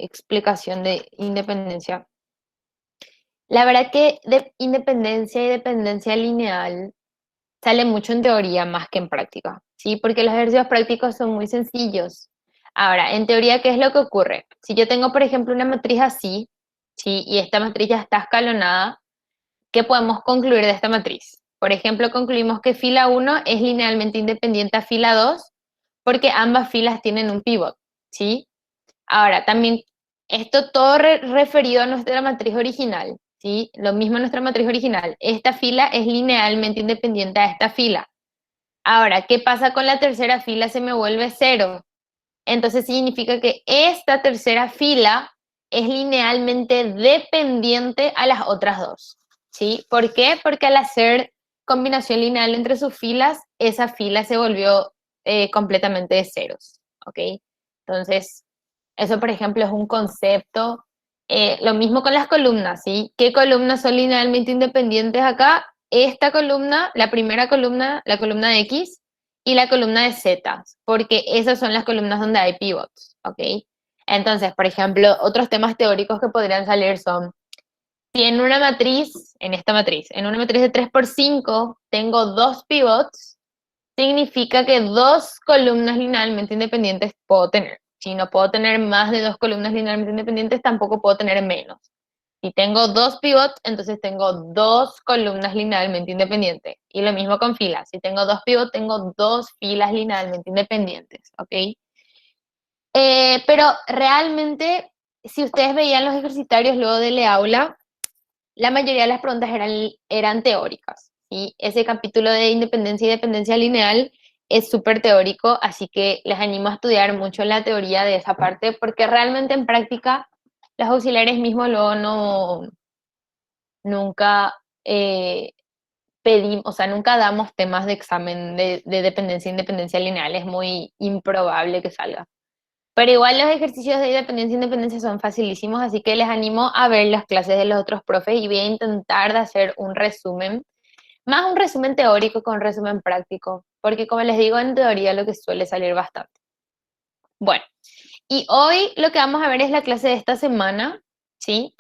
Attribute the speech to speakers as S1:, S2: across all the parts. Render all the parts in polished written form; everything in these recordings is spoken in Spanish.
S1: explicación de independencia. La verdad que de independencia y dependencia lineal sale mucho en teoría más que en práctica, ¿sí? Porque los ejercicios prácticos son muy sencillos. Ahora, en teoría, ¿qué es lo que ocurre? Si yo tengo, por ejemplo, una matriz así, ¿sí? Y esta matriz ya está escalonada, ¿qué podemos concluir de esta matriz? Por ejemplo, concluimos que fila 1 es linealmente independiente a fila 2 porque ambas filas tienen un pivot, ¿sí? Ahora, también esto todo referido a nuestra matriz original, ¿sí? Lo mismo en nuestra matriz original. Esta fila es linealmente independiente a esta fila. Ahora, ¿qué pasa con la tercera fila? Se me vuelve cero. Entonces significa que esta tercera fila es linealmente dependiente a las otras dos, ¿sí? ¿Por qué? Porque al hacer combinación lineal entre sus filas, esa fila se volvió completamente de ceros, ¿ok? Entonces, eso, por ejemplo, es un concepto. Lo mismo con las columnas, ¿sí? ¿Qué columnas son linealmente independientes acá? Esta columna, la primera columna, la columna de X, y la columna de Z, porque esas son las columnas donde hay pivots, ¿ok? Entonces, por ejemplo, otros temas teóricos que podrían salir son, si en una matriz, en esta matriz, en una matriz de 3 por 5 tengo dos pivots, significa que dos columnas linealmente independientes puedo tener. Si no puedo tener más de dos columnas linealmente independientes, tampoco puedo tener menos. Si tengo dos pivots, entonces tengo dos columnas linealmente independientes. Y lo mismo con filas. Si tengo dos pivots, tengo dos filas linealmente independientes, ¿ok? Pero realmente, si ustedes veían los ejercitarios luego de la aula, la mayoría de las preguntas eran teóricas, ¿sí? Ese capítulo de independencia y dependencia lineal es súper teórico, así que les animo a estudiar mucho la teoría de esa parte, porque realmente en práctica los auxiliares mismos luego no, nunca pedimos, o sea, nunca damos temas de examen de dependencia e independencia lineal, es muy improbable que salga. Pero igual los ejercicios de dependencia e independencia son facilísimos, así que les animo a ver las clases de los otros profes y voy a intentar de hacer un resumen, más un resumen teórico con un resumen práctico, porque como les digo, en teoría lo que suele salir bastante. Bueno, y hoy lo que vamos a ver es la clase de esta semana, ¿sí?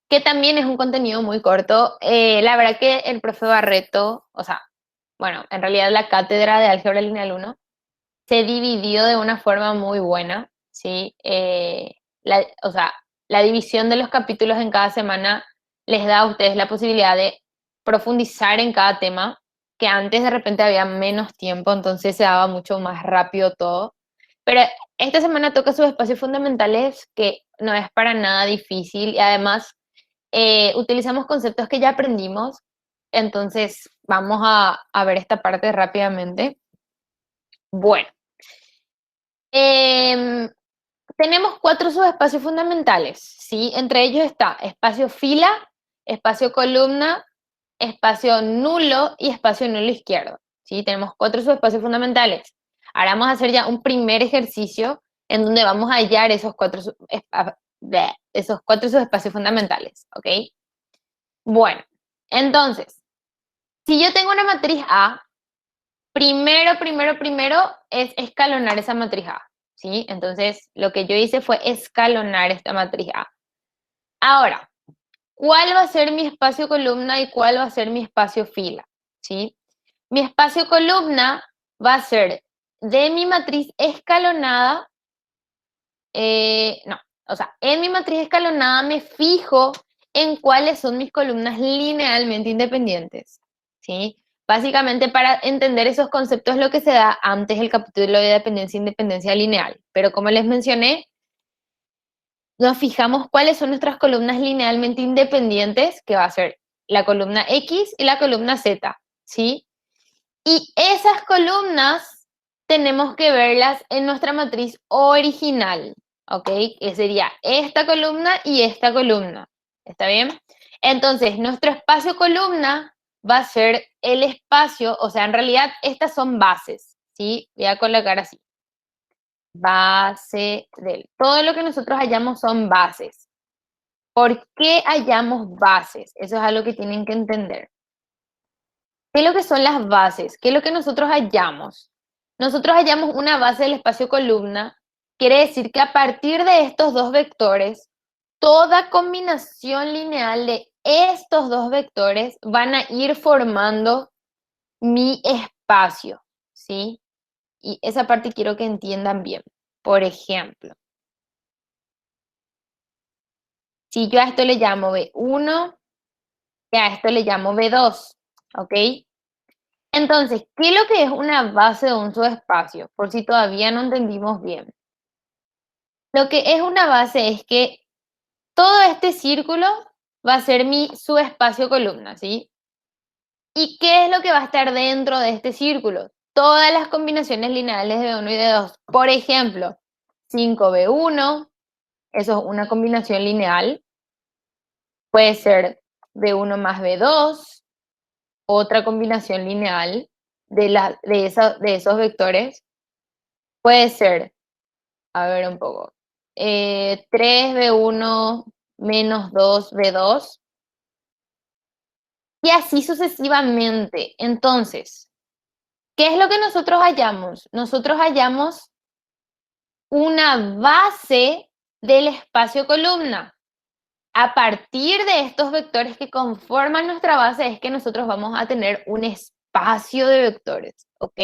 S1: Que también es un contenido muy corto. La verdad que el profe Barreto, o sea, bueno, en realidad la cátedra de Álgebra Lineal 1 se dividió de una forma muy buena, ¿sí? O sea, la división de los capítulos en cada semana les da a ustedes la posibilidad de profundizar en cada tema, que antes de repente había menos tiempo, entonces se daba mucho más rápido todo. Pero esta semana toca sus espacios fundamentales, que no es para nada difícil y además utilizamos conceptos que ya aprendimos, entonces vamos a ver esta parte rápidamente. Bueno, em, tenemos cuatro subespacios fundamentales, ¿sí? Entre ellos está espacio fila, espacio columna, espacio nulo y espacio nulo izquierdo, ¿sí? Tenemos cuatro subespacios fundamentales. Ahora vamos a hacer ya un primer ejercicio en donde vamos a hallar esos cuatro subespacios fundamentales, ¿ok? Bueno, entonces, si yo tengo una matriz A, primero es escalonar esa matriz A, ¿sí? Entonces, lo que yo hice fue escalonar esta matriz A. Ahora, ¿cuál va a ser mi espacio columna y cuál va a ser mi espacio fila? ¿Sí? Mi espacio columna va a ser de mi matriz escalonada, no, o sea, en mi matriz escalonada me fijo en cuáles son mis columnas linealmente independientes, ¿sí? Básicamente para entender esos conceptos lo que se da antes del capítulo de dependencia e independencia lineal. Pero como les mencioné, nos fijamos cuáles son nuestras columnas linealmente independientes, que va a ser la columna X y la columna Z, ¿sí? Y esas columnas tenemos que verlas en nuestra matriz original, ¿ok? Que sería esta columna y esta columna, ¿está bien? Entonces, nuestro espacio columna va a ser el espacio, o sea, en realidad estas son bases, ¿sí? Voy a colocar así. Base del. Todo lo que nosotros hallamos son bases. ¿Por qué hallamos bases? Eso es algo que tienen que entender. ¿Qué es lo que son las bases? ¿Qué es lo que nosotros hallamos? Nosotros hallamos una base del espacio columna quiere decir que a partir de estos dos vectores, toda combinación lineal de estos dos vectores van a ir formando mi espacio, ¿sí? Y esa parte quiero que entiendan bien. Por ejemplo, si yo a esto le llamo B1 y a esto le llamo B2, ¿ok? Entonces, ¿qué es lo que es una base de un subespacio? Por si todavía no entendimos bien. Lo que es una base es que todo este círculo va a ser mi subespacio columna, ¿sí? ¿Y qué es lo que va a estar dentro de este círculo? Todas las combinaciones lineales de B1 y de 2. Por ejemplo, 5B1, eso es una combinación lineal. Puede ser B1 más B2, otra combinación lineal de esos vectores. Puede ser, a ver un poco, 3B1 menos 2B2, y así sucesivamente. Entonces, ¿qué es lo que nosotros hallamos? Nosotros hallamos una base del espacio columna. A partir de estos vectores que conforman nuestra base es que nosotros vamos a tener un espacio de vectores, ¿ok?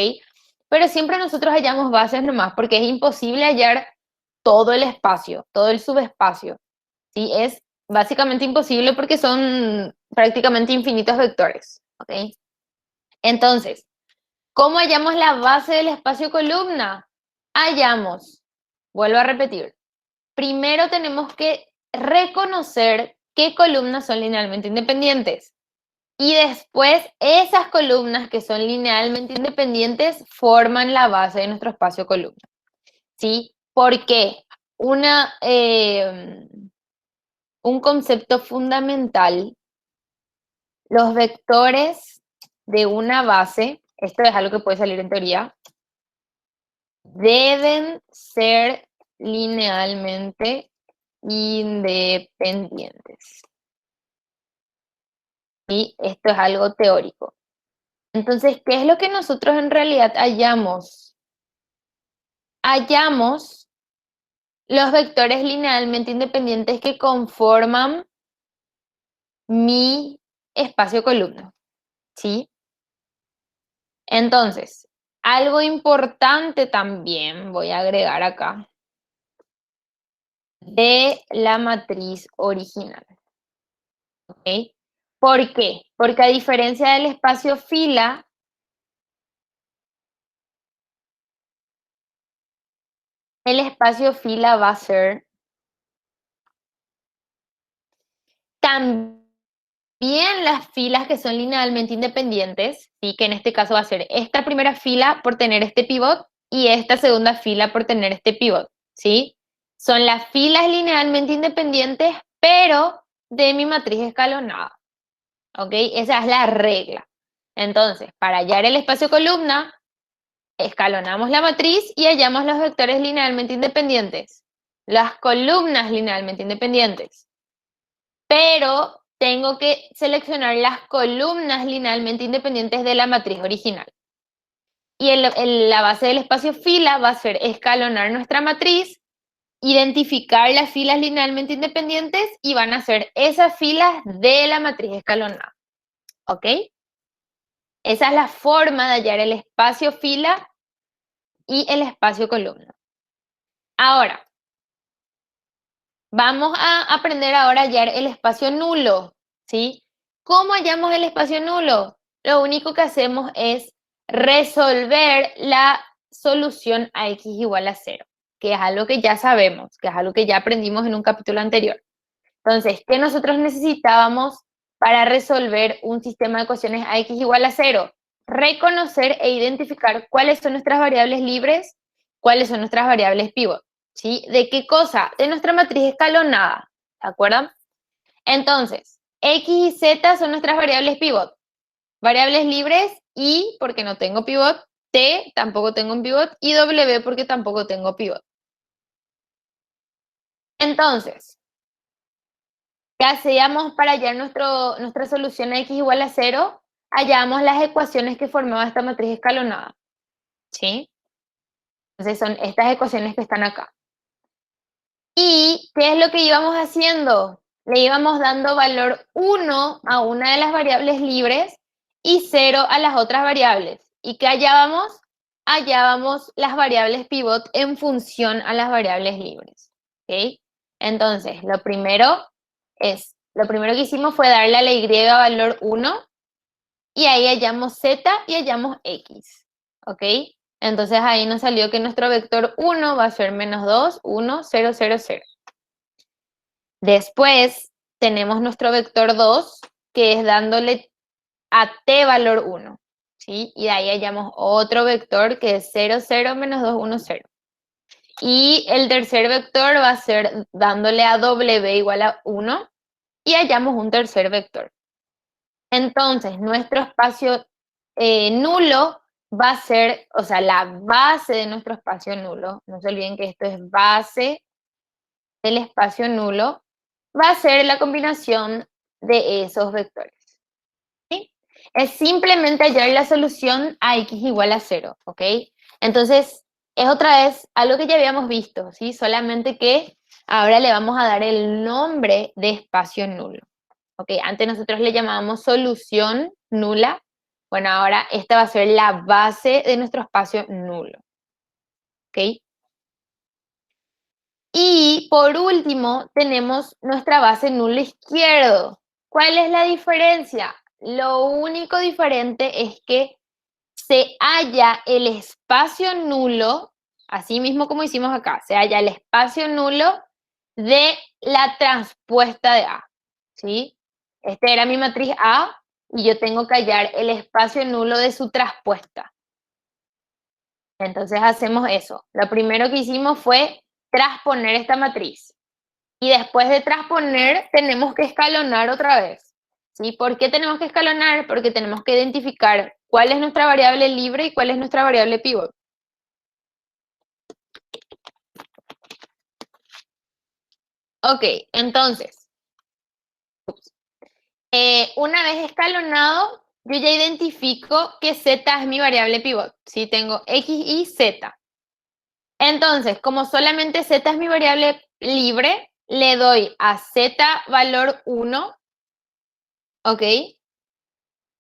S1: Pero siempre nosotros hallamos bases nomás porque es imposible hallar todo el espacio, todo el subespacio, ¿sí? Es básicamente imposible porque son prácticamente infinitos vectores, ¿ok? Entonces, ¿cómo hallamos la base del espacio columna? Hallamos, vuelvo a repetir, primero tenemos que reconocer qué columnas son linealmente independientes. Y después esas columnas que son linealmente independientes forman la base de nuestro espacio columna. ¿Sí? ¿Por qué? Un concepto fundamental, los vectores de una base, esto es algo que puede salir en teoría, deben ser linealmente independientes. Y esto es algo teórico. Entonces, ¿qué es lo que nosotros en realidad hallamos? Hallamos los vectores linealmente independientes que conforman mi espacio columna, ¿sí? Entonces, algo importante también voy a agregar acá de la matriz original, ¿ok? ¿Por qué? Porque a diferencia del espacio fila, el espacio fila va a ser también las filas que son linealmente independientes, ¿sí? Que en este caso va a ser esta primera fila por tener este pivot y esta segunda fila por tener este pivot, ¿sí? Son las filas linealmente independientes, pero de mi matriz escalonada, ¿ok? Esa es la regla. Entonces, para hallar el espacio columna, escalonamos la matriz y hallamos los vectores linealmente independientes, las columnas linealmente independientes. Pero tengo que seleccionar las columnas linealmente independientes de la matriz original. Y la base del espacio fila va a ser escalonar nuestra matriz, identificar las filas linealmente independientes y van a ser esas filas de la matriz escalonada. ¿Ok? Esa es la forma de hallar el espacio fila y el espacio columna. Ahora, vamos a aprender ahora a hallar el espacio nulo, ¿sí? ¿Cómo hallamos el espacio nulo? Lo único que hacemos es resolver la solución a x igual a 0, que es algo que ya sabemos, que es algo que ya aprendimos en un capítulo anterior. Entonces, ¿qué nosotros necesitábamos para resolver un sistema de ecuaciones a x igual a 0? Reconocer e identificar cuáles son nuestras variables libres, cuáles son nuestras variables pivot. ¿Sí? ¿De qué cosa? De nuestra matriz escalonada, ¿de acuerdo? Entonces, X y Z son nuestras variables pivot. Variables libres, Y porque no tengo pivot, T tampoco tengo un pivot, y W porque tampoco tengo pivot. Entonces, ¿qué hacíamos para hallar nuestra solución a X igual a 0? Hallamos las ecuaciones que formaba esta matriz escalonada, ¿sí? Entonces son estas ecuaciones que están acá. ¿qué es lo que íbamos haciendo? Le íbamos dando valor 1 a una de las variables libres y 0 a las otras variables. ¿Y qué hallábamos? Hallábamos las variables pivot en función a las variables libres. ¿Ok? Entonces, lo primero que hicimos fue darle a la y valor 1 y ahí hallamos z y hallamos x. ¿Ok? Entonces ahí nos salió que nuestro vector 1 va a ser menos 2, 1, 0, 0, 0. Después tenemos nuestro vector 2, que es dándole a t valor 1, ¿sí? Y de ahí hallamos otro vector que es 0, 0, menos 2, 1, 0. Y el tercer vector va a ser dándole a w igual a 1 y hallamos un tercer vector. Entonces, nuestro espacio nulo va a ser, o sea, la base de nuestro espacio nulo, no se olviden que esto es base del espacio nulo, va a ser la combinación de esos vectores. ¿Sí? Es simplemente hallar la solución a x igual a 0, ¿ok? Entonces, es otra vez algo que ya habíamos visto, ¿sí? Solamente que ahora le vamos a dar el nombre de espacio nulo. ¿Ok? Antes nosotros le llamábamos solución nula. Bueno, ahora esta va a ser la base de nuestro espacio nulo. ¿Ok? Y por último, tenemos nuestra base nulo izquierdo. ¿Cuál es la diferencia? Lo único diferente es que se halla el espacio nulo, así mismo como hicimos acá, se halla el espacio nulo de la transpuesta de A. ¿Sí? Esta era mi matriz A y yo tengo que hallar el espacio nulo de su transpuesta. Entonces hacemos eso. Lo primero que hicimos fue transponer esta matriz. Y después de transponer, tenemos que escalonar otra vez. ¿Sí? ¿Por qué tenemos que escalonar? Porque tenemos que identificar cuál es nuestra variable libre y cuál es nuestra variable pivot. Ok, entonces, una vez escalonado, yo ya identifico que z es mi variable pivot. ¿Sí? Tengo x y z. Entonces, como solamente z es mi variable libre, le doy a z valor 1, ¿ok?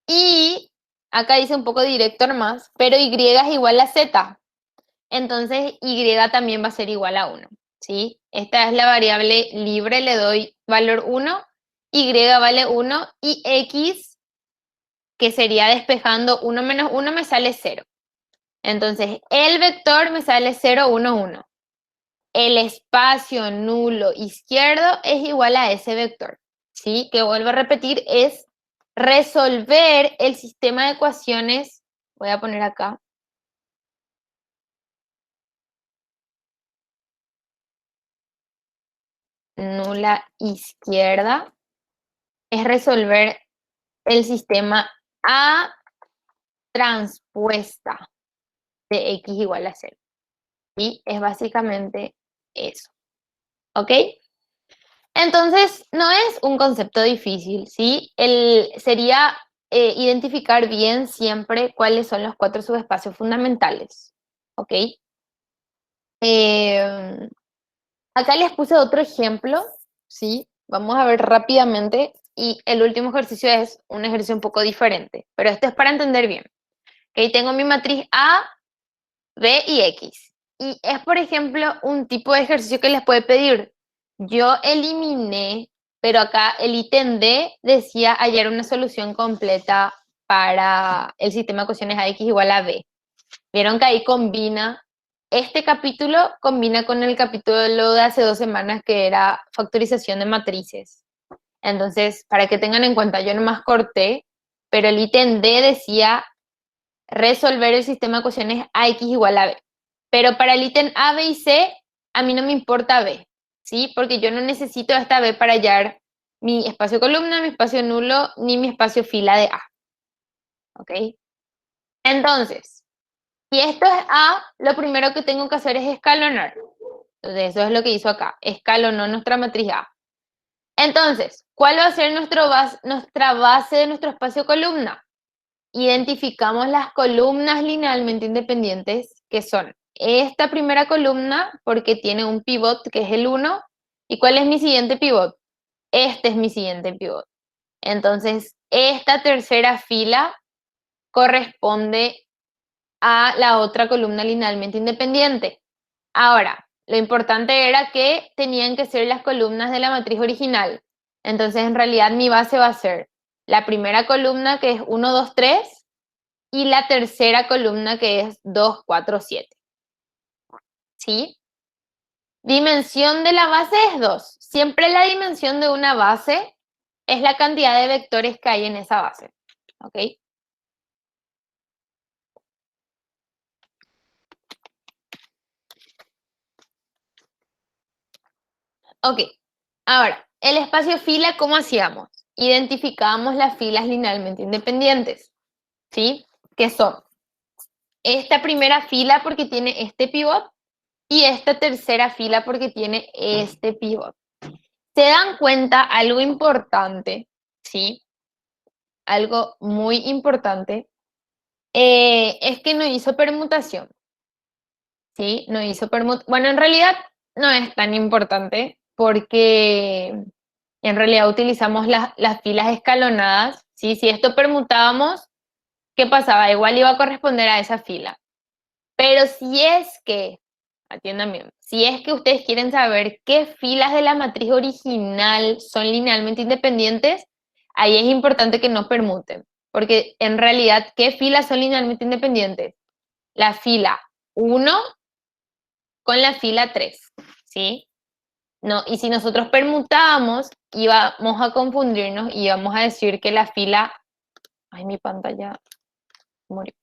S1: Y acá dice un poco director más, pero y es igual a z. Entonces, y también va a ser igual a 1, ¿sí? Esta es la variable libre, le doy valor 1, y vale 1, y x, que sería despejando 1 menos 1, me sale 0. Entonces, el vector me sale 0, 1, 1. El espacio nulo izquierdo es igual a ese vector, ¿sí? Que vuelvo a repetir, es resolver el sistema de ecuaciones, voy a poner acá, nula izquierda, es resolver el sistema A transpuesta de x igual a 0. Y es básicamente eso. ¿Ok? Entonces, no es un concepto difícil, ¿sí? Sería identificar bien siempre cuáles son los 4 subespacios fundamentales. ¿Ok? Eh, Acá les puse otro ejemplo, ¿sí? Vamos a ver rápidamente. Y el último ejercicio es un ejercicio un poco diferente, pero esto es para entender bien. ¿Ok? Tengo mi matriz A, B y X. Y es, por ejemplo, un tipo de ejercicio que les puede pedir. Yo eliminé, pero acá el ítem D decía hallar una solución completa para el sistema de ecuaciones AX igual a B. Vieron que ahí combina, este capítulo combina con el capítulo de hace 2 semanas que era factorización de matrices. Entonces, para que tengan en cuenta, yo nomás corté, pero el ítem D decía resolver el sistema de ecuaciones AX igual a B. Pero para el ítem A, B y C, a mí no me importa B, ¿sí? Porque yo no necesito esta B para hallar mi espacio columna, mi espacio nulo, ni mi espacio fila de A. ¿Ok? Entonces, si esto es A, lo primero que tengo que hacer es escalonar. Entonces, eso es lo que hizo acá. Escalonó nuestra matriz A. Entonces, ¿cuál va a ser nuestra base de nuestro espacio columna? Identificamos las columnas linealmente independientes, que son esta primera columna, porque tiene un pivot, que es el 1, ¿Y cuál es mi siguiente pivot? Este es mi siguiente pivot. Entonces, esta tercera fila corresponde a la otra columna linealmente independiente. Ahora, lo importante era que tenían que ser las columnas de la matriz original. Entonces, en realidad, mi base va a ser la primera columna, que es 1, 2, 3, y la tercera columna, que es 2, 4, 7. ¿Sí? Dimensión de la base es 2. Siempre la dimensión de una base es la cantidad de vectores que hay en esa base. ¿Ok? Ok. Ahora, el espacio fila, ¿cómo hacíamos? Identificábamos las filas linealmente independientes. ¿Sí? Que son esta primera fila porque tiene este pivot y esta tercera fila porque tiene este pivot. ¿Se dan cuenta algo importante? ¿Sí? Algo muy importante es que no hizo permutación. ¿Sí? No hizo permutación. Bueno, en realidad no es tan importante porque en realidad utilizamos las filas escalonadas. ¿Sí? Si esto permutábamos, ¿qué pasaba? Igual iba a corresponder a esa fila. Pero si es que, atiendan bien, si es que ustedes quieren saber qué filas de la matriz original son linealmente independientes, ahí es importante que no permuten, porque en realidad, ¿qué filas son linealmente independientes? La fila 1 con la fila 3, ¿sí? No, y si nosotros permutábamos, íbamos a confundirnos y íbamos a decir que la fila, ay, mi pantalla murió,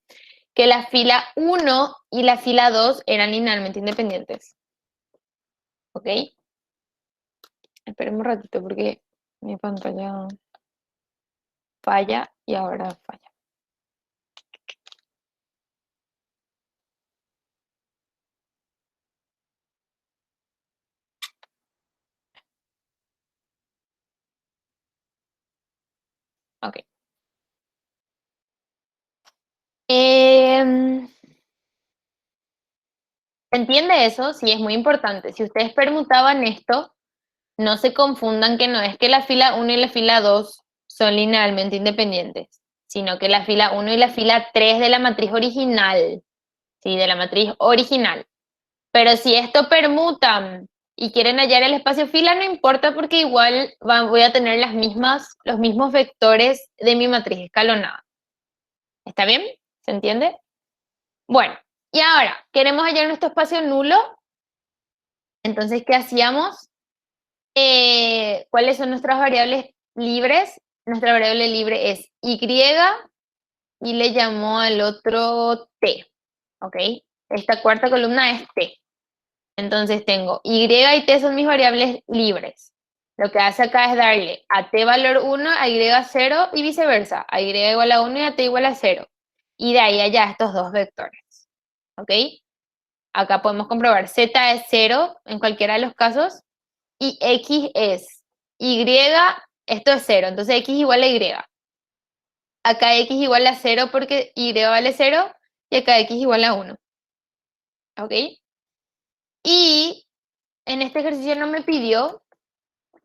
S1: que la fila 1 y la fila 2 eran linealmente independientes. ¿Ok? Esperemos un ratito porque mi pantalla falla y ahora falla. Ok. ¿Se entiende eso? Sí, es muy importante. Si ustedes permutaban esto, no se confundan que no es que la fila 1 y la fila 2 son linealmente independientes, sino que la fila 1 y la fila 3 de la matriz original, ¿sí? De la matriz original. Pero si esto permutan y quieren hallar el espacio fila, no importa porque igual voy a tener los mismos vectores de mi matriz escalonada. ¿Está bien? ¿Se entiende? Bueno, y ahora, queremos hallar nuestro espacio nulo. Entonces, ¿qué hacíamos? ¿Cuáles son nuestras variables libres? Nuestra variable libre es y y le llamó al otro t, ¿ok? Esta cuarta columna es t. Entonces tengo y y t son mis variables libres. Lo que hace acá es darle a t valor 1, a y 0 y viceversa. A y igual a 1 y a t igual a 0. Y de ahí allá estos dos vectores. ¿Ok? Acá podemos comprobar z es 0 en cualquiera de los casos y x es y, esto es 0, entonces x igual a y. Acá x igual a 0 porque y vale 0 y acá x igual a 1. ¿Ok? Y en este ejercicio no me pidió,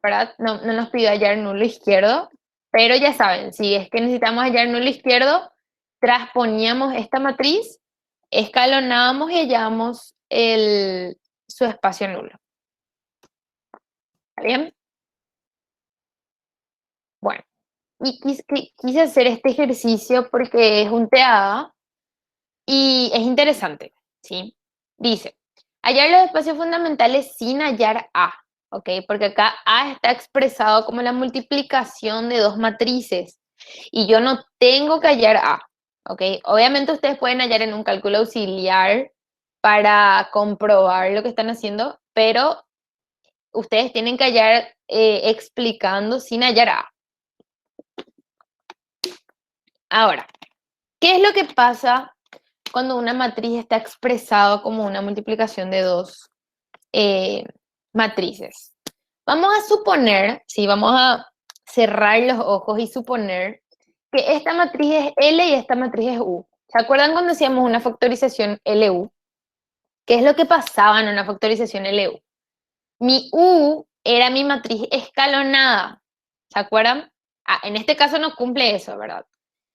S1: ¿verdad? No, no nos pidió hallar nulo izquierdo, pero ya saben, si es que necesitamos hallar nulo izquierdo, transponíamos esta matriz, escalonábamos y hallábamos su espacio nulo. ¿Está bien? Bueno, y quise hacer este ejercicio porque es un TAA y es interesante, ¿sí? Dice, hallar los espacios fundamentales sin hallar A, ¿ok? Porque acá A está expresado como la multiplicación de dos matrices y yo no tengo que hallar A, ¿ok? Obviamente ustedes pueden hallar en un cálculo auxiliar para comprobar lo que están haciendo, pero ustedes tienen que hallar explicando sin hallar A. Ahora, ¿qué es lo que pasa cuando una matriz está expresado como una multiplicación de dos matrices? Vamos a suponer, sí, vamos a cerrar los ojos y suponer que esta matriz es L y esta matriz es U. ¿Se acuerdan cuando hacíamos una factorización LU? ¿Qué es lo que pasaba en una factorización LU? Mi U era mi matriz escalonada. ¿Se acuerdan? En este caso no cumple eso, ¿verdad?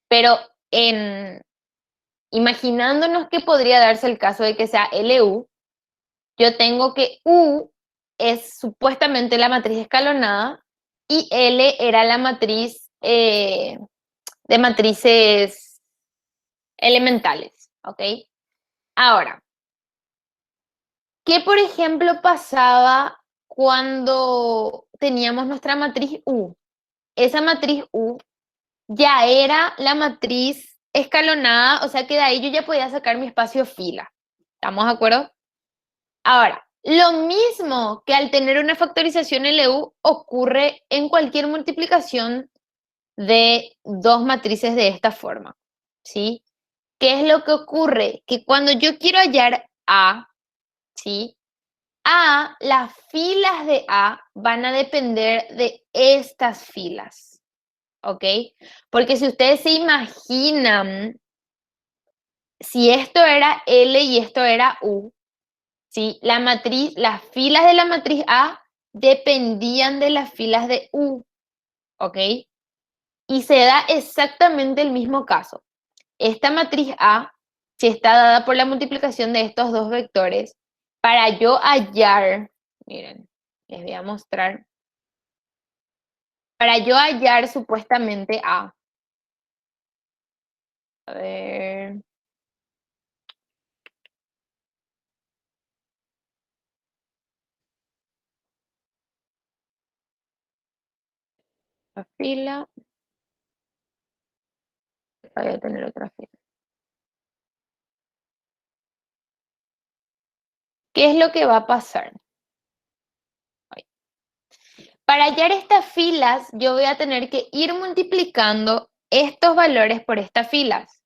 S1: Pero imaginándonos que podría darse el caso de que sea LU, yo tengo que U es supuestamente la matriz escalonada y L era la matriz de matrices elementales, ¿ok? Ahora, ¿qué por ejemplo pasaba cuando teníamos nuestra matriz U? Esa matriz U ya era la matriz escalonada, o sea que de ahí yo ya podía sacar mi espacio fila. ¿Estamos de acuerdo? Ahora, lo mismo que al tener una factorización LU ocurre en cualquier multiplicación de dos matrices de esta forma, ¿sí? ¿Qué es lo que ocurre? Que cuando yo quiero hallar A, ¿sí? Las filas de A van a depender de estas filas, ¿ok? Porque si ustedes se imaginan, si esto era L y esto era U, ¿sí? Las filas de la matriz A dependían de las filas de U, ¿ok? Y se da exactamente el mismo caso. Esta matriz A, si está dada por la multiplicación de estos dos vectores, para yo hallar, miren, les voy a mostrar, para yo hallar supuestamente a ver, la fila, voy a tener otra fila. ¿Qué es lo que va a pasar? Para hallar estas filas, yo voy a tener que ir multiplicando estos valores por estas filas,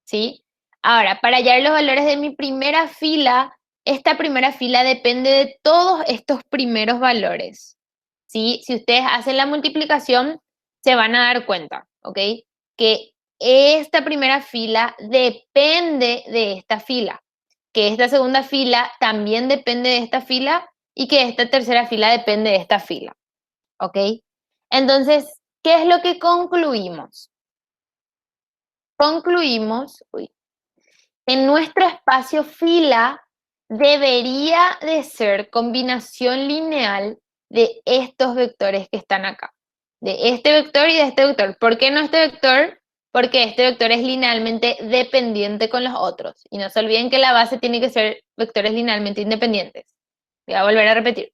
S1: ¿sí? Ahora, para hallar los valores de mi primera fila, esta primera fila depende de todos estos primeros valores, ¿sí? Si ustedes hacen la multiplicación, se van a dar cuenta, ¿ok? Que esta primera fila depende de esta fila, que esta segunda fila también depende de esta fila y que esta tercera fila depende de esta fila. ¿Ok? Entonces, ¿qué es lo que concluimos? Concluimos, en nuestro espacio fila debería de ser combinación lineal de estos vectores que están acá. De este vector y de este vector. ¿Por qué no este vector? Porque este vector es linealmente dependiente con los otros. Y no se olviden que la base tiene que ser vectores linealmente independientes. Voy a volver a repetir.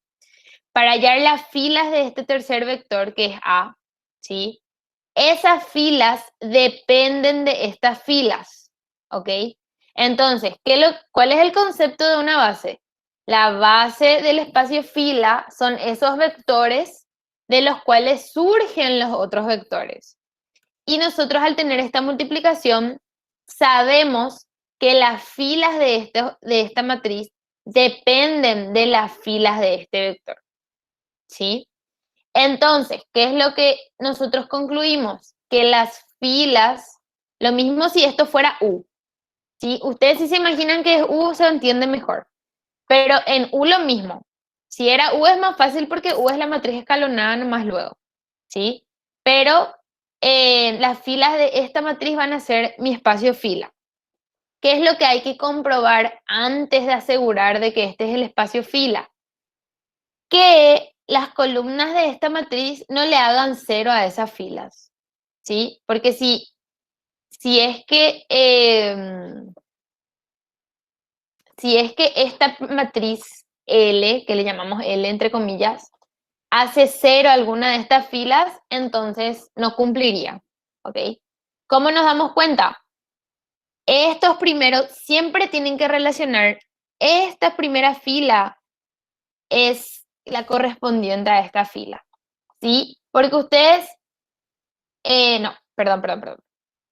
S1: Para hallar las filas de este tercer vector, que es A, ¿sí? Esas filas dependen de estas filas, ¿ok? Entonces, ¿cuál es el concepto de una base? La base del espacio fila son esos vectores de los cuales surgen los otros vectores. Y nosotros al tener esta multiplicación, sabemos que las filas de esta matriz dependen de las filas de este vector. ¿Sí? Entonces, ¿qué es lo que nosotros concluimos? Que las filas, lo mismo si esto fuera U, ¿sí? Ustedes si se imaginan que es U se entiende mejor, pero en U lo mismo. Si era U es más fácil porque U es la matriz escalonada nomás luego, ¿sí? Pero las filas de esta matriz van a ser mi espacio fila. ¿Qué es lo que hay que comprobar antes de asegurar de que este es el espacio fila? Que las columnas de esta matriz no le hagan cero a esas filas, ¿sí? Porque si es que esta matriz L, que le llamamos L entre comillas, hace cero a alguna de estas filas, entonces no cumpliría, ¿ok? ¿Cómo nos damos cuenta? Estos primeros siempre tienen que relacionar, esta primera fila es la correspondiente a esta fila, ¿sí? Porque ustedes, no, perdón.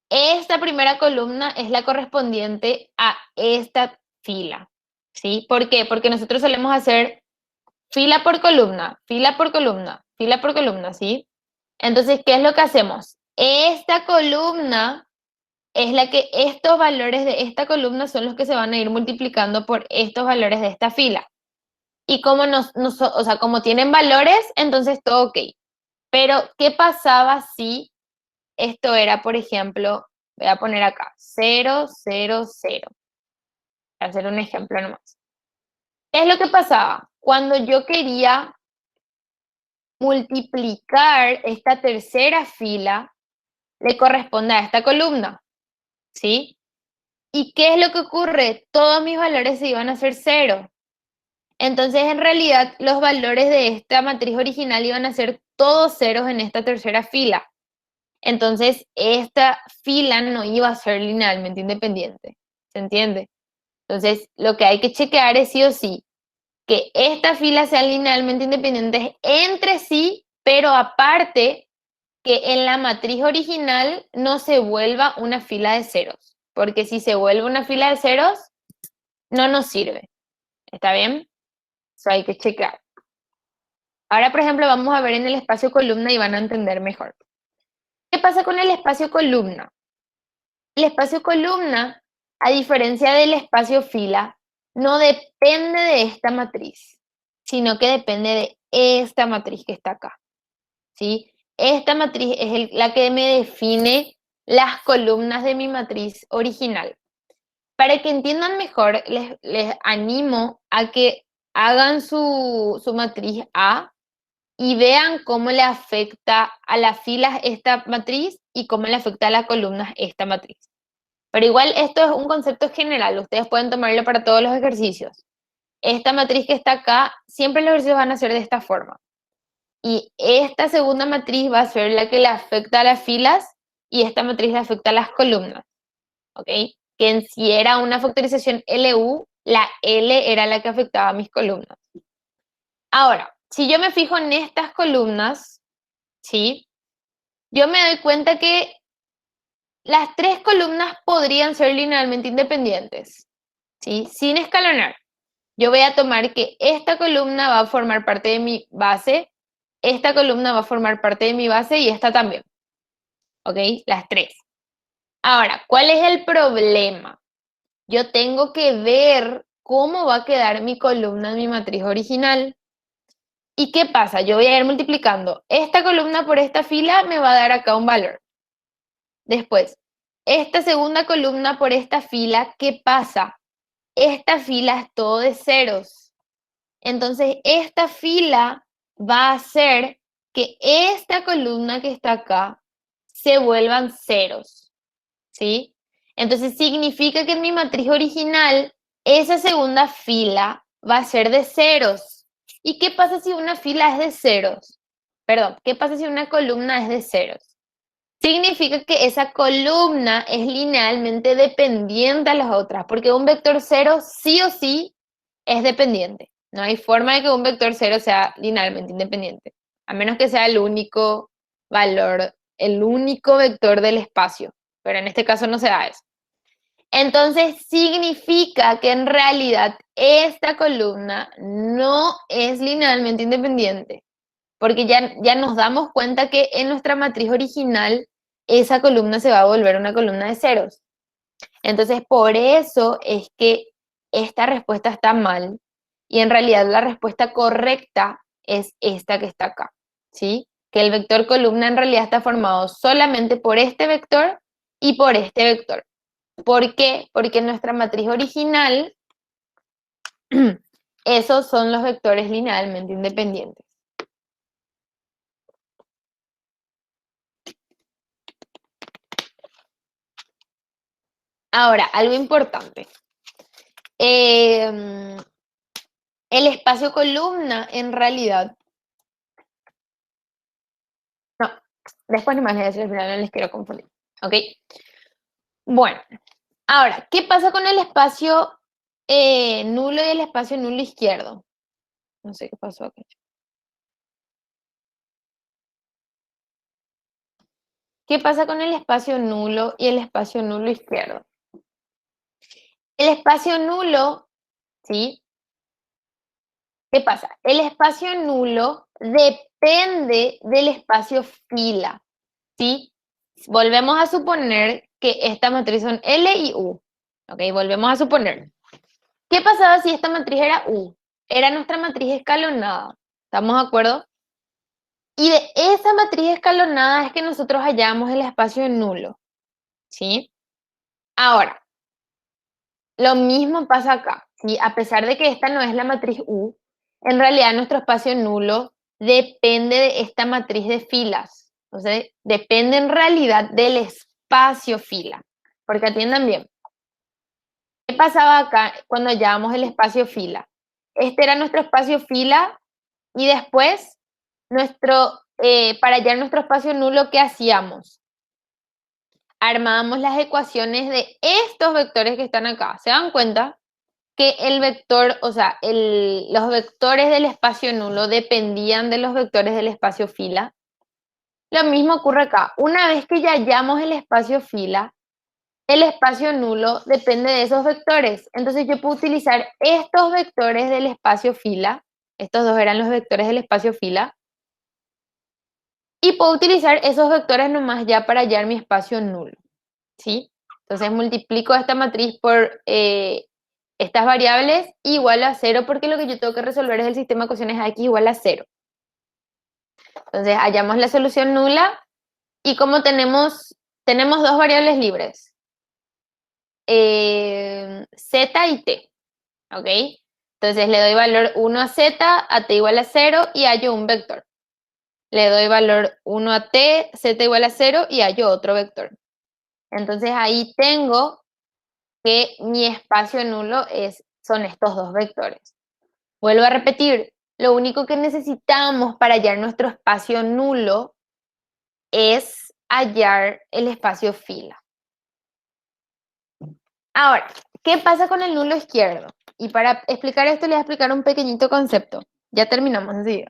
S1: Esta primera columna es la correspondiente a esta fila, ¿sí? ¿Por qué? Porque nosotros solemos hacer fila por columna, fila por columna, fila por columna, ¿sí? Entonces, ¿qué es lo que hacemos? Esta columna es la que estos valores de esta columna son los que se van a ir multiplicando por estos valores de esta fila. Y como o sea, como tienen valores, entonces todo ok. Pero, ¿qué pasaba si esto era, por ejemplo, voy a poner acá, 0, 0, 0? Voy a hacer un ejemplo nomás. ¿Qué es lo que pasaba? Cuando yo quería multiplicar esta tercera fila, le corresponde a esta columna, ¿sí? ¿Y qué es lo que ocurre? Todos mis valores se iban a ser 0. Entonces, en realidad, los valores de esta matriz original iban a ser todos ceros en esta tercera fila. Entonces, esta fila no iba a ser linealmente independiente. ¿Se entiende? Entonces, lo que hay que chequear es sí o sí que estas filas sean linealmente independientes entre sí, pero aparte que en la matriz original no se vuelva una fila de ceros. Porque si se vuelve una fila de ceros, no nos sirve. ¿Está bien? Eso hay que checar. Ahora, por ejemplo, vamos a ver en el espacio columna y van a entender mejor. ¿Qué pasa con el espacio columna? El espacio columna, a diferencia del espacio fila, no depende de esta matriz, sino que depende de esta matriz que está acá, ¿sí? Esta matriz es la que me define las columnas de mi matriz original. Para que entiendan mejor, les animo a que hagan su matriz A y vean cómo le afecta a las filas esta matriz y cómo le afecta a las columnas esta matriz. Pero igual esto es un concepto general, ustedes pueden tomarlo para todos los ejercicios. Esta matriz que está acá, siempre los ejercicios van a ser de esta forma. Y esta segunda matriz va a ser la que le afecta a las filas y esta matriz le afecta a las columnas. ¿Ok? Que en sí era una factorización LU, la L era la que afectaba a mis columnas. Ahora, si yo me fijo en estas columnas, ¿sí? Yo me doy cuenta que las tres columnas podrían ser linealmente independientes, ¿sí? Sin escalonar. Yo voy a tomar que esta columna va a formar parte de mi base, esta columna va a formar parte de mi base y esta también. ¿Ok? Las tres. Ahora, ¿cuál es el problema? Yo tengo que ver cómo va a quedar mi columna en mi matriz original. ¿Y qué pasa? Yo voy a ir multiplicando. Esta columna por esta fila me va a dar acá un valor. Después, esta segunda columna por esta fila, ¿qué pasa? Esta fila es todo de ceros. Entonces, esta fila va a hacer que esta columna que está acá se vuelvan ceros, ¿sí? Entonces, significa que en mi matriz original, esa segunda fila va a ser de ceros. ¿Y qué pasa si una fila es de ceros? Perdón, ¿qué pasa si una columna es de ceros? Significa que esa columna es linealmente dependiente a las otras, porque un vector cero sí o sí es dependiente. No hay forma de que un vector cero sea linealmente independiente, a menos que sea el único valor, el único vector del espacio, pero en este caso no se da eso. Entonces significa que en realidad esta columna no es linealmente independiente, porque ya nos damos cuenta que en nuestra matriz original esa columna se va a volver una columna de ceros. Entonces, por eso es que esta respuesta está mal y en realidad la respuesta correcta es esta que está acá, ¿sí? Que el vector columna en realidad está formado solamente por este vector y por este vector. ¿Por qué? Porque en nuestra matriz original esos son los vectores linealmente independientes. Ahora, algo importante. El espacio columna, en realidad, no, después nomás les voy a decir al final, no les quiero confundir, ¿ok? Bueno, ahora, ¿qué pasa con el espacio nulo y el espacio nulo izquierdo? No sé qué pasó aquí. ¿Qué pasa con el espacio nulo y el espacio nulo izquierdo? El espacio nulo, ¿sí? ¿Qué pasa? El espacio nulo depende del espacio fila, ¿sí? Volvemos a suponer que esta matriz son L y U. ¿Ok? Volvemos a suponer. ¿Qué pasaba si esta matriz era U? era nuestra matriz escalonada. ¿Estamos de acuerdo? Y de esa matriz escalonada es que nosotros hallamos el espacio nulo, ¿sí? Ahora, lo mismo pasa acá, ¿sí? A pesar de que esta no es la matriz U, en realidad nuestro espacio nulo depende de esta matriz de filas. Entonces, depende en realidad del espacio fila. Porque atiendan bien, ¿qué pasaba acá cuando hallábamos el espacio fila? Este era nuestro espacio fila y después, para hallar nuestro espacio nulo, ¿qué hacíamos? Armábamos las ecuaciones de estos vectores que están acá. ¿Se dan cuenta? Que el vector, o sea, los vectores del espacio nulo dependían de los vectores del espacio fila. Lo mismo ocurre acá. Una vez que ya hallamos el espacio fila, el espacio nulo depende de esos vectores. Entonces yo puedo utilizar estos vectores del espacio fila, estos dos eran los vectores del espacio fila, y puedo utilizar esos vectores nomás ya para hallar mi espacio nulo, ¿sí? Entonces multiplico esta matriz por estas variables igual a 0 porque lo que yo tengo que resolver es el sistema de ecuaciones x igual a 0. Entonces hallamos la solución nula y como tenemos dos variables libres, z y t, ¿ok? Entonces le doy valor 1 a z, a t igual a 0 y hallo un vector. Le doy valor 1 a t, z igual a 0 y hallo otro vector. Entonces ahí tengo que mi espacio nulo son estos dos vectores. Vuelvo a repetir, lo único que necesitamos para hallar nuestro espacio nulo es hallar el espacio fila. Ahora, ¿qué pasa con el nulo izquierdo? Y para explicar esto les voy a explicar un pequeñito concepto. Ya terminamos enseguida.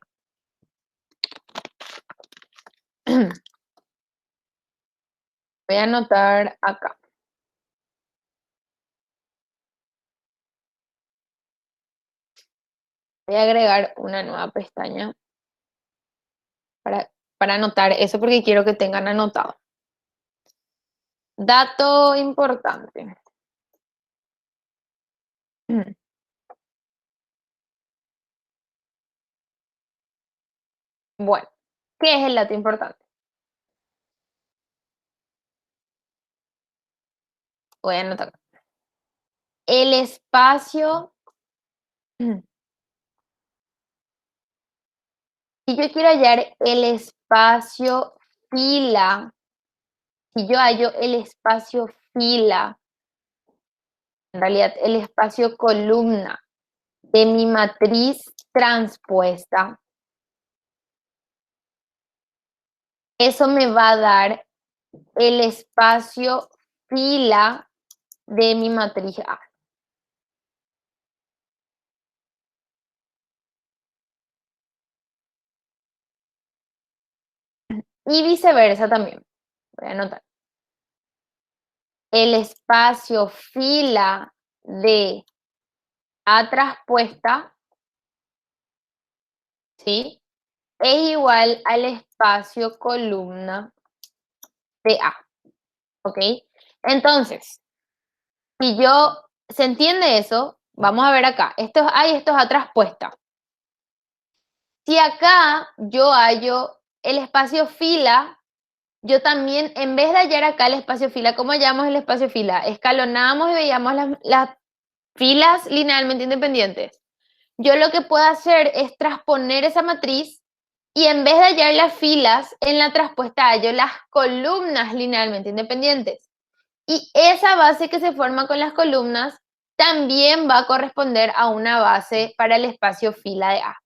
S1: Voy a anotar acá. Voy a agregar una nueva pestaña para anotar eso porque quiero que tengan anotado. Dato importante. Bueno, ¿qué es el dato importante? Voy a anotar. El espacio, si yo quiero hallar el espacio fila, si yo hallo el espacio fila, en realidad el espacio columna de mi matriz transpuesta, eso me va a dar el espacio fila de mi matriz A. Y viceversa también. Voy a anotar. El espacio fila de A transpuesta, ¿sí? Es igual al espacio columna de A, ¿ok? Entonces, si ¿se entiende eso? Vamos a ver acá, esto es A y esto es A transpuesta. Si acá yo hallo el espacio fila, yo también, en vez de hallar acá el espacio fila, ¿cómo hallamos el espacio fila? Escalonamos y veíamos las filas linealmente independientes. Yo lo que puedo hacer es transponer esa matriz y en vez de hallar las filas, en la transpuesta hallo las columnas linealmente independientes. Y esa base que se forma con las columnas también va a corresponder a una base para el espacio fila de A.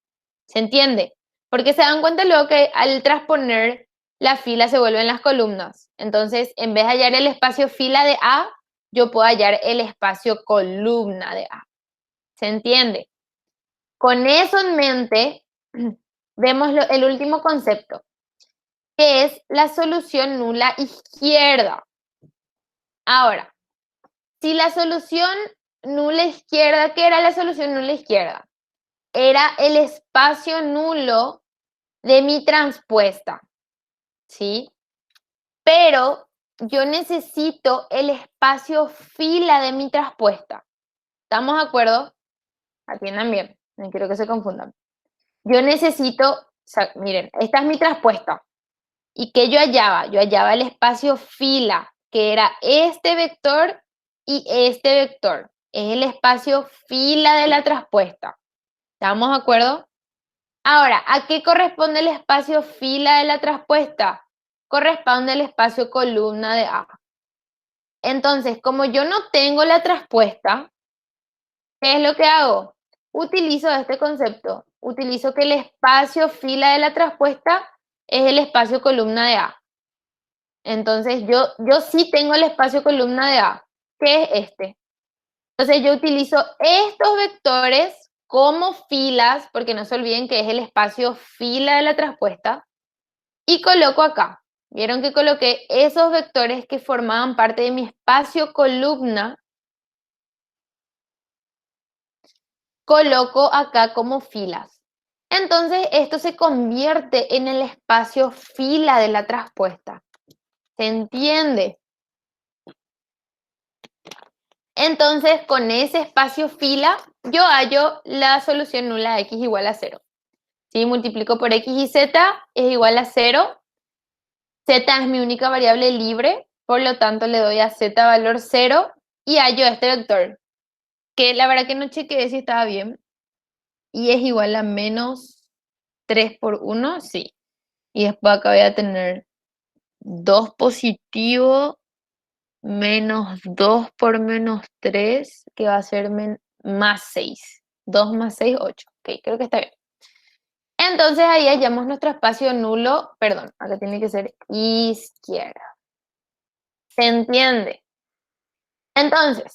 S1: ¿Se entiende? Porque se dan cuenta luego que al transponer la fila se vuelven las columnas. Entonces, en vez de hallar el espacio fila de A, yo puedo hallar el espacio columna de A. ¿Se entiende? Con eso en mente, vemos el último concepto, que es la solución nula izquierda. Ahora, si la solución nula izquierda, ¿qué era la solución nula izquierda? Era el espacio nulo de mi transpuesta, ¿sí? Pero yo necesito el espacio fila de mi transpuesta. ¿Estamos de acuerdo? Atiendan bien. No quiero que se confundan. Yo necesito, o sea, miren, esta es mi traspuesta. ¿Y qué yo hallaba? Yo hallaba el espacio fila, que era este vector y este vector. Es el espacio fila de la traspuesta. ¿Estamos de acuerdo? Ahora, ¿a qué corresponde el espacio fila de la traspuesta? Corresponde el espacio columna de A. Entonces, como yo no tengo la traspuesta, ¿qué es lo que hago? Utilizo este concepto. Utilizo que el espacio fila de la traspuesta es el espacio columna de A. Entonces, yo sí tengo el espacio columna de A, que es este. Entonces, yo utilizo estos vectores como filas, porque no se olviden que es el espacio fila de la traspuesta, y coloco acá. ¿Vieron que coloqué esos vectores que formaban parte de mi espacio columna? Coloco acá como filas. Entonces, esto se convierte en el espacio fila de la traspuesta. ¿Se entiende? Entonces, con ese espacio fila, yo hallo la solución nula de x igual a 0. Si multiplico por x y z es igual a 0. Z es mi única variable libre, por lo tanto le doy a z valor 0 y hallo este vector, que la verdad que no chequeé si estaba bien. Y es igual a menos 3 por 1, sí. Y después acá voy a tener 2 positivo menos 2 por menos 3, que va a ser más 6. 2 más 6, 8. Ok, creo que está bien. Entonces ahí hallamos nuestro espacio nulo, perdón, acá tiene que ser izquierda. ¿Se entiende? Entonces,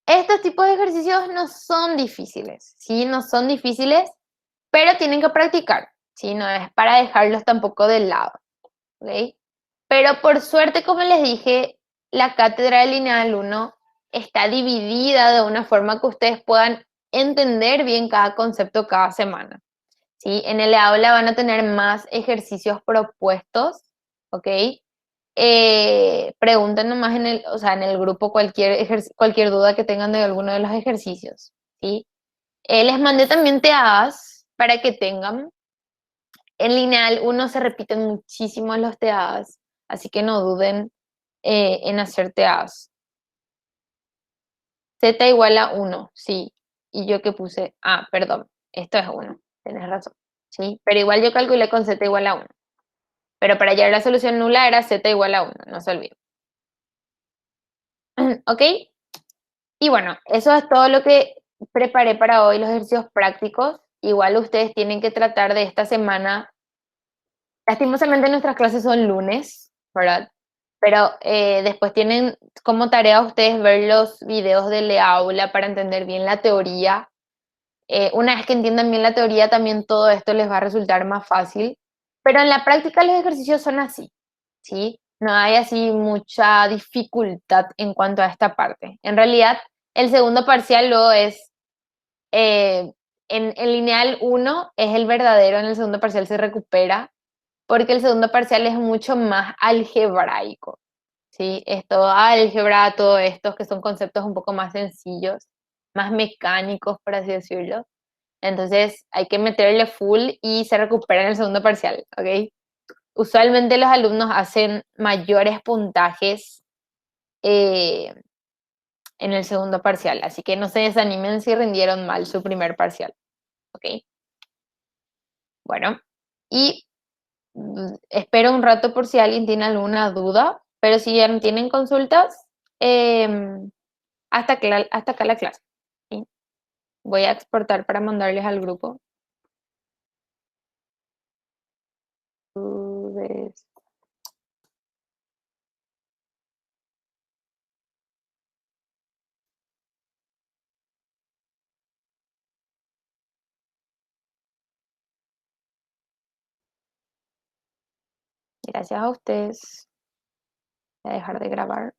S1: estos tipos de ejercicios no son difíciles, ¿sí? No son difíciles, pero tienen que practicar, ¿sí? No es para dejarlos tampoco de lado, ¿ok? Pero por suerte, como les dije, la cátedra de Lineal 1 está dividida de una forma que ustedes puedan entender bien cada concepto cada semana, ¿sí? En el aula van a tener más ejercicios propuestos, ¿ok? Pregunten nomás o sea, en el grupo cualquier duda que tengan de alguno de los ejercicios, ¿sí? Les mandé también TAs para que tengan. En Lineal 1 se repiten muchísimo los TAs, así que no duden en hacer TAs. Z igual a 1, sí. Y yo que puse, perdón, esto es 1, tenés razón, ¿sí? Pero igual yo calculé con Z igual a 1. Pero para hallar la solución nula era Z igual a 1, no se olviden. ¿Ok? Y bueno, eso es todo lo que preparé para hoy, los ejercicios prácticos. Igual ustedes tienen que tratar de esta semana. Lastimosamente nuestras clases son lunes, ¿verdad? Pero después tienen como tarea ustedes ver los videos de aula para entender bien la teoría. Una vez que entiendan bien la teoría, también todo esto les va a resultar más fácil. Pero en la práctica los ejercicios son así, ¿sí? No hay así mucha dificultad en cuanto a esta parte. En realidad, el segundo parcial luego es, eh, en lineal 1 es el verdadero, en el segundo parcial se recupera, porque el segundo parcial es mucho más algebraico, ¿sí? Es todo álgebra, todo estos que son conceptos un poco más sencillos, más mecánicos, por así decirlo. Entonces hay que meterle full y se recupera en el segundo parcial, ¿ok? Usualmente los alumnos hacen mayores puntajes eh, en el segundo parcial, así que no se desanimen si rindieron mal su primer parcial, ¿ok? Bueno, y espero un rato por si alguien tiene alguna duda, pero si ya no tienen consultas, hasta acá la clase, ¿sí? Voy a exportar para mandarles al grupo. Gracias a ustedes. Voy a dejar de grabar.